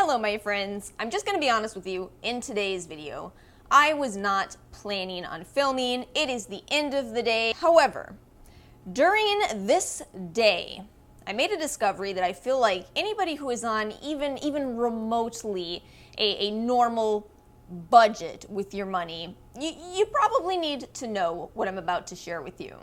Hello my friends, I'm just gonna be honest with you, in today's video, I was not planning on filming. It is the end of the day. However, during this day, I made a discovery that I feel like anybody who is on even remotely a normal budget with your money, you probably need to know what I'm about to share with you.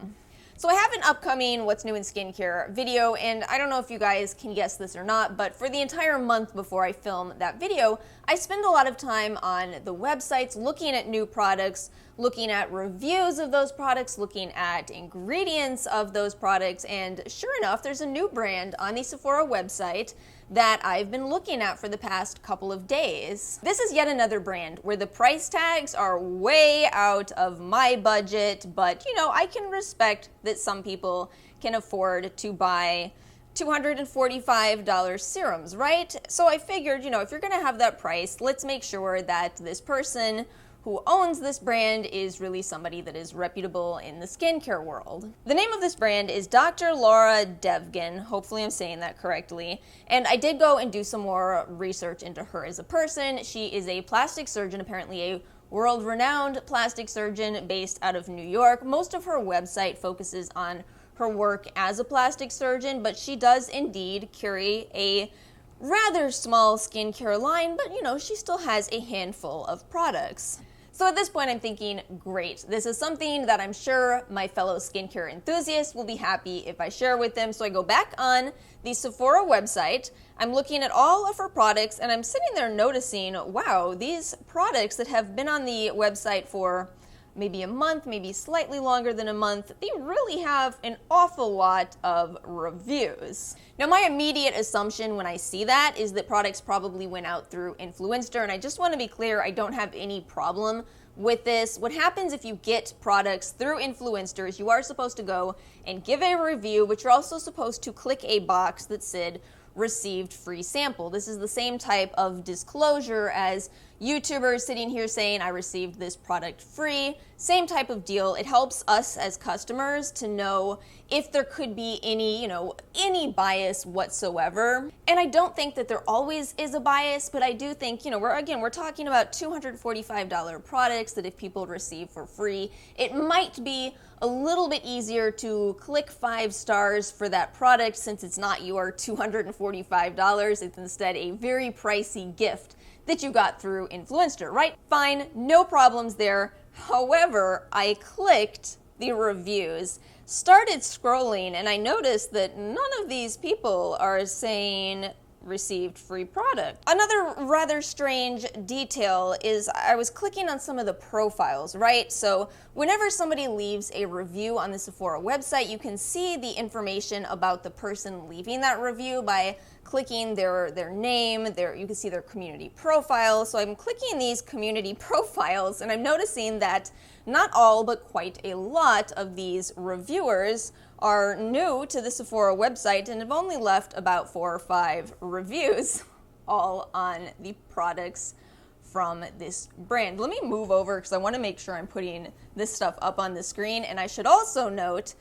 So I have an upcoming What's New in Skincare video, and I don't know if you guys can guess this or not, but for the entire month before I film that video, I spend a lot of time on the websites looking at new products, looking at reviews of those products, looking at ingredients of those products, and sure enough, there's a new brand on the Sephora website that I've been looking at for the past couple of days. This is yet another brand where the price tags are way out of my budget, but you know, I can respect that some people can afford to buy $245 serums, right? So I figured, you know, if you're gonna have that price, let's make sure that this person who owns this brand is really somebody that is reputable in the skincare world. The name of this brand is Dr. Laura Devgan. Hopefully I'm saying that correctly. And I did go and do some more research into her as a person. She is a plastic surgeon, apparently a world-renowned plastic surgeon based out of New York. Most of her website focuses on her work as a plastic surgeon, but she does indeed carry a rather small skincare line, but you know, she still has a handful of products. So at this point I'm thinking, great, this is something that I'm sure my fellow skincare enthusiasts will be happy if I share with them. So I go back on the Sephora website, I'm looking at all of her products, and I'm sitting there noticing, wow, these products that have been on the website for maybe a month, maybe slightly longer than a month, they really have an awful lot of reviews. Now my immediate assumption when I see that is that products probably went out through Influencer, and I just want to be clear, I don't have any problem with this. What happens if you get products through influencers, you are supposed to go and give a review, but you're also supposed to click a box that said received free sample. This is the same type of disclosure as YouTubers sitting here saying I received this product free. Same type of deal. It helps us as customers to know if there could be any bias whatsoever. And I don't think that there always is a bias, but I do think, we're talking about $245 products that if people receive for free, it might be a little bit easier to click 5 stars for that product since it's not your $245. It's instead a very pricey gift that you got through Influencer, right? Fine, no problems there. However, I clicked the reviews, started scrolling, and I noticed that none of these people are saying received free product. Another rather strange detail is I was clicking on some of the profiles, right? So whenever somebody leaves a review on the Sephora website, you can see the information about the person leaving that review by clicking their name, you can see their community profile. So I'm clicking these community profiles, and I'm noticing that not all, but quite a lot of these reviewers are new to the Sephora website and have only left about 4 or 5 reviews, all on the products from this brand. Let me move over because I want to make sure I'm putting this stuff up on the screen. And I should also note,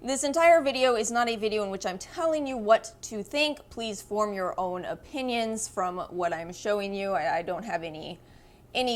this entire video is not a video in which I'm telling you what to think. Please form your own opinions from what I'm showing you. I don't have any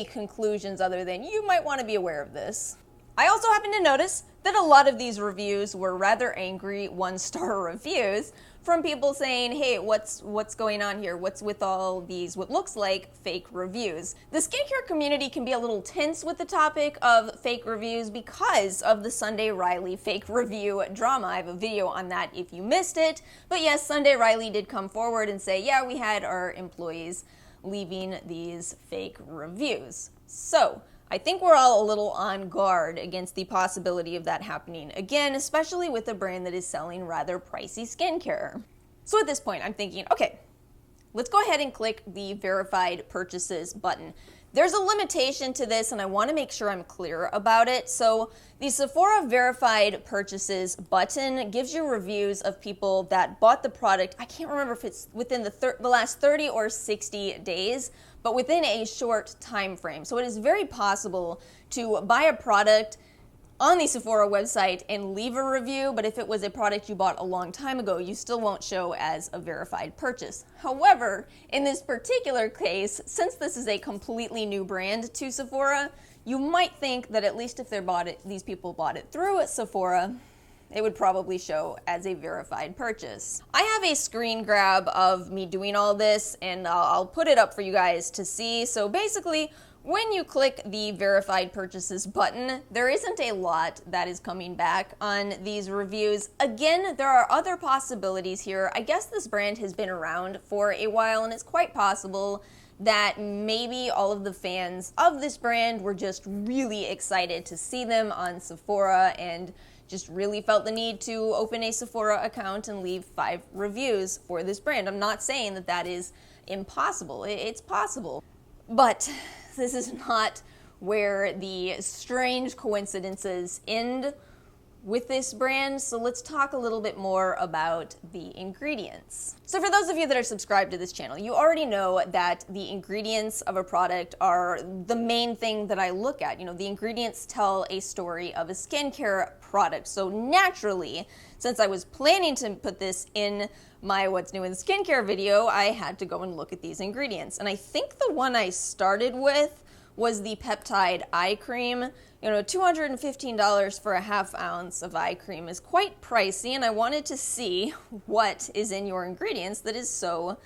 conclusions other than you might want to be aware of this. I also happen to notice that a lot of these reviews were rather angry 1-star reviews from people saying, hey, what's going on here? What's with all these what looks like fake reviews? The skincare community can be a little tense with the topic of fake reviews because of the Sunday Riley fake review drama. I have a video on that if you missed it. But yes, Sunday Riley did come forward and say, yeah, we had our employees leaving these fake reviews. So I think we're all a little on guard against the possibility of that happening again, especially with a brand that is selling rather pricey skincare. So at this point, I'm thinking, okay, let's go ahead and click the verified purchases button. There's a limitation to this, and I want to make sure I'm clear about it. So the Sephora verified purchases button gives you reviews of people that bought the product. I can't remember if it's within the last 30 or 60 days, but within a short time frame. So it is very possible to buy a product on the Sephora website and leave a review, but if it was a product you bought a long time ago, you still won't show as a verified purchase. However, in this particular case, since this is a completely new brand to Sephora, you might think that at least if these people bought it through Sephora, it would probably show as a verified purchase. I have a screen grab of me doing all this, and I'll put it up for you guys to see. So basically, when you click the verified purchases button, there isn't a lot that is coming back on these reviews. Again, there are other possibilities here. I guess this brand has been around for a while, and it's quite possible that maybe all of the fans of this brand were just really excited to see them on Sephora and just really felt the need to open a Sephora account and leave 5 reviews for this brand. I'm not saying that that is impossible. It's possible. But this is not where the strange coincidences end with this brand, so let's talk a little bit more about the ingredients. So for those of you that are subscribed to this channel, you already know that the ingredients of a product are the main thing that I look at. You know, the ingredients tell a story of a skincare product. So naturally, since I was planning to put this in my What's New in Skincare video, I had to go and look at these ingredients. And I think the one I started with was the peptide eye cream. You know, $215 for a half ounce of eye cream is quite pricey, and I wanted to see what is in your ingredients that is so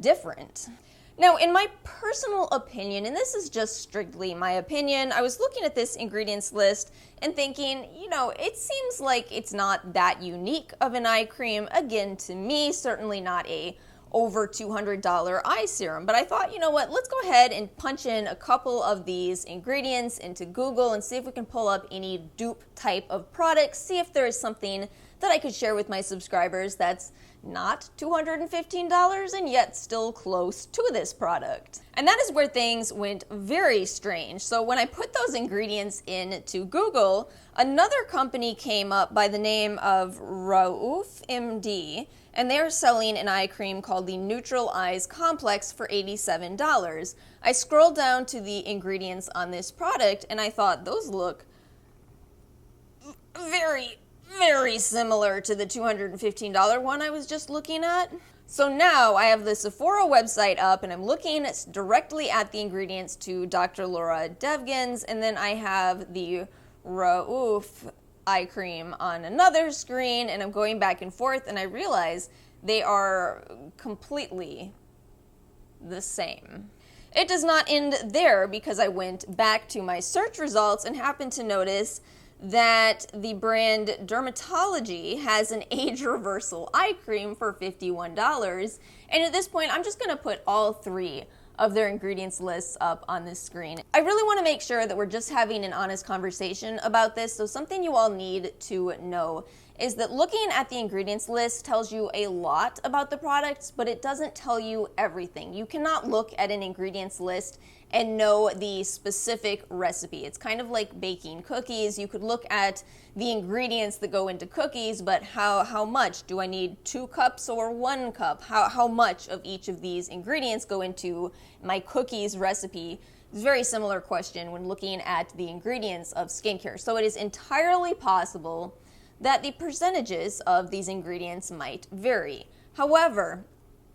different. Now, in my personal opinion, and this is just strictly my opinion, I was looking at this ingredients list and thinking, you know, it seems like it's not that unique of an eye cream. Again, to me, certainly not a over $200 eye serum. But I thought, you know what, let's go ahead and punch in a couple of these ingredients into Google and see if we can pull up any dupe type of products, see if there is something that I could share with my subscribers that's not $215 and yet still close to this product. And that is where things went very strange. So when I put those ingredients into Google, another company came up by the name of Raouf MD, and they're selling an eye cream called the Neutral Eyes Complex for $87. I scrolled down to the ingredients on this product and I thought those look very, very similar to the $215 one I was just looking at. So now I have the Sephora website up and I'm looking directly at the ingredients to Dr. Laura Devgan's, and then I have the Raouf eye cream on another screen, and I'm going back and forth and I realize they are completely the same. It does not end there, because I went back to my search results and happened to notice that the brand Dermatology has an age reversal eye cream for $51. And at this point, I'm just going to put all 3 of their ingredients lists up on this screen. I really want to make sure that we're just having an honest conversation about this. So something you all need to know is that looking at the ingredients list tells you a lot about the products, but it doesn't tell you everything. You cannot look at an ingredients list and know the specific recipe. It's kind of like baking cookies. You could look at the ingredients that go into cookies, but how much? Do I need 2 cups or 1 cup? How much of each of these ingredients go into my cookies recipe? It's a very similar question when looking at the ingredients of skincare. So it is entirely possible that the percentages of these ingredients might vary. However,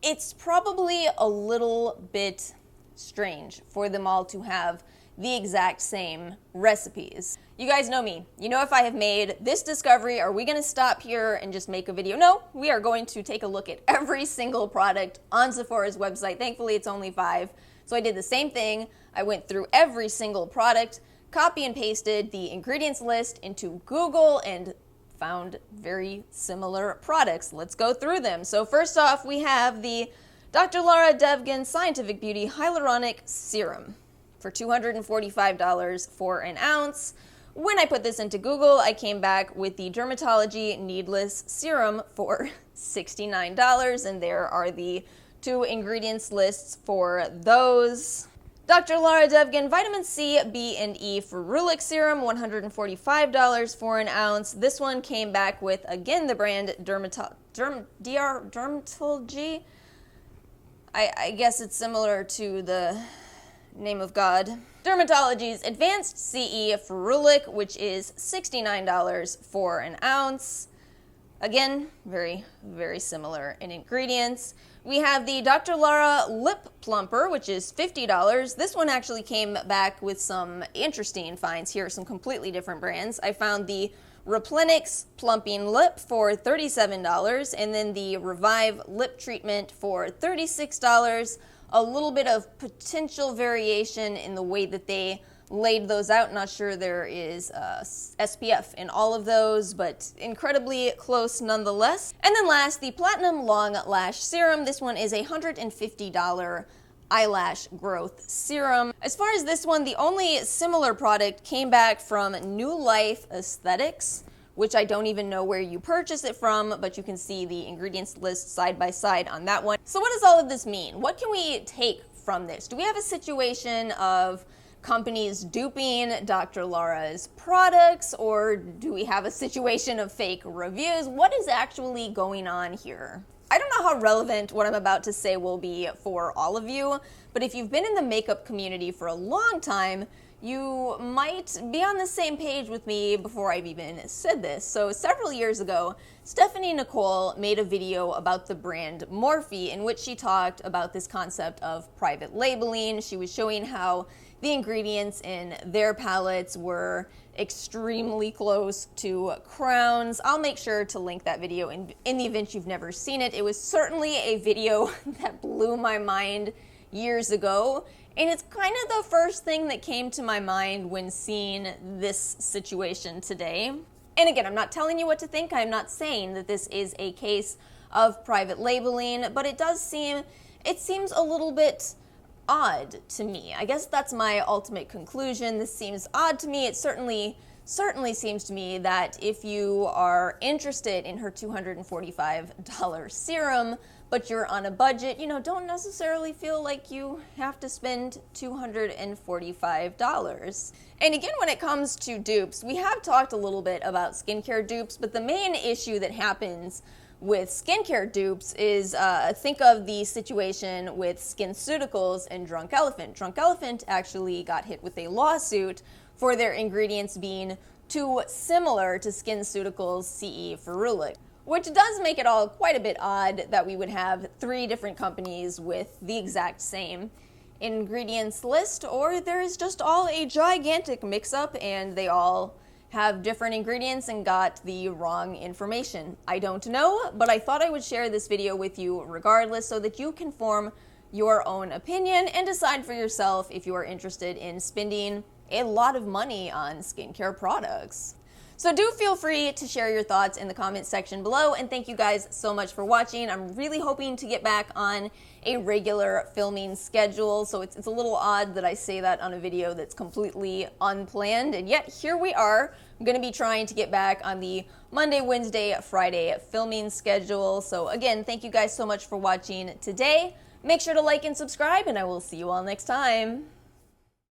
it's probably a little bit strange for them all to have the exact same recipes. You guys know me. You know, if I have made this discovery, are we going to stop here and just make a video? No, we are going to take a look at every single product on Sephora's website. Thankfully, it's only 5. So I did the same thing. I went through every single product, copy and pasted the ingredients list into Google, and found very similar products. Let's go through them. So first off, we have the Dr. Laura Devgan Scientific Beauty Hyaluronic Serum for $245 for an ounce. When I put this into Google, I came back with the Dermatology Needless Serum for $69, and there are the 2 ingredients lists for those. Dr. Laura Devgan Vitamin C, B, and E Ferulic Serum, $145 for an ounce. This one came back with, again, the brand Dermatology. I guess it's similar to the name of God. Dermatology's Advanced CE Ferulic, which is $69 for an ounce. Again, very, very similar in ingredients. We have the Dr. Laura Lip Plumper, which is $50. This one actually came back with some interesting finds here, some completely different brands. I found the Replenix Plumping Lip for $37, and then the Revive Lip Treatment for $36. A little bit of potential variation in the way that they laid those out. Not sure there is SPF in all of those, but incredibly close nonetheless. And then last, the Platinum Long Lash Serum. This one is a $150 eyelash growth serum. As far as this one, the only similar product came back from New Life Aesthetics, which I don't even know where you purchase it from, but you can see the ingredients list side by side on that one. So what does all of this mean? What can we take from this? Do we have a situation of companies duping Dr. Laura's products, or do we have a situation of fake reviews? What is actually going on here? I don't know how relevant what I'm about to say will be for all of you, but if you've been in the makeup community for a long time, you might be on the same page with me before I've even said this. So several years ago, Stephanie Nicole made a video about the brand Morphe in which she talked about this concept of private labeling. She was showing how the ingredients in their palettes were extremely close to crowns. I'll make sure to link that video in the event you've never seen it. It was certainly a video that blew my mind years ago, and it's kind of the first thing that came to my mind when seeing this situation today. And again, I'm not telling you what to think. I'm not saying that this is a case of private labeling, but it seems a little bit odd to me. I guess that's my ultimate conclusion. This seems odd to me. It certainly seems to me that if you are interested in her $245 serum, but you're on a budget, don't necessarily feel like you have to spend $245. And again, when it comes to dupes, we have talked a little bit about skincare dupes, but the main issue that happens with skincare dupes is, think of the situation with SkinCeuticals and Drunk Elephant. Drunk Elephant actually got hit with a lawsuit for their ingredients being too similar to SkinCeuticals' CE Ferulic, which does make it all quite a bit odd that we would have 3 different companies with the exact same ingredients list, or there is just all a gigantic mix-up and they all have different ingredients and got the wrong information. I don't know, but I thought I would share this video with you regardless so that you can form your own opinion and decide for yourself if you are interested in spending a lot of money on skincare products. So do feel free to share your thoughts in the comment section below, and thank you guys so much for watching. I'm really hoping to get back on a regular filming schedule, so it's a little odd that I say that on a video that's completely unplanned, and yet here we are. I'm going to be trying to get back on the Monday, Wednesday, Friday filming schedule. So again, thank you guys so much for watching today. Make sure to like and subscribe, and I will see you all next time.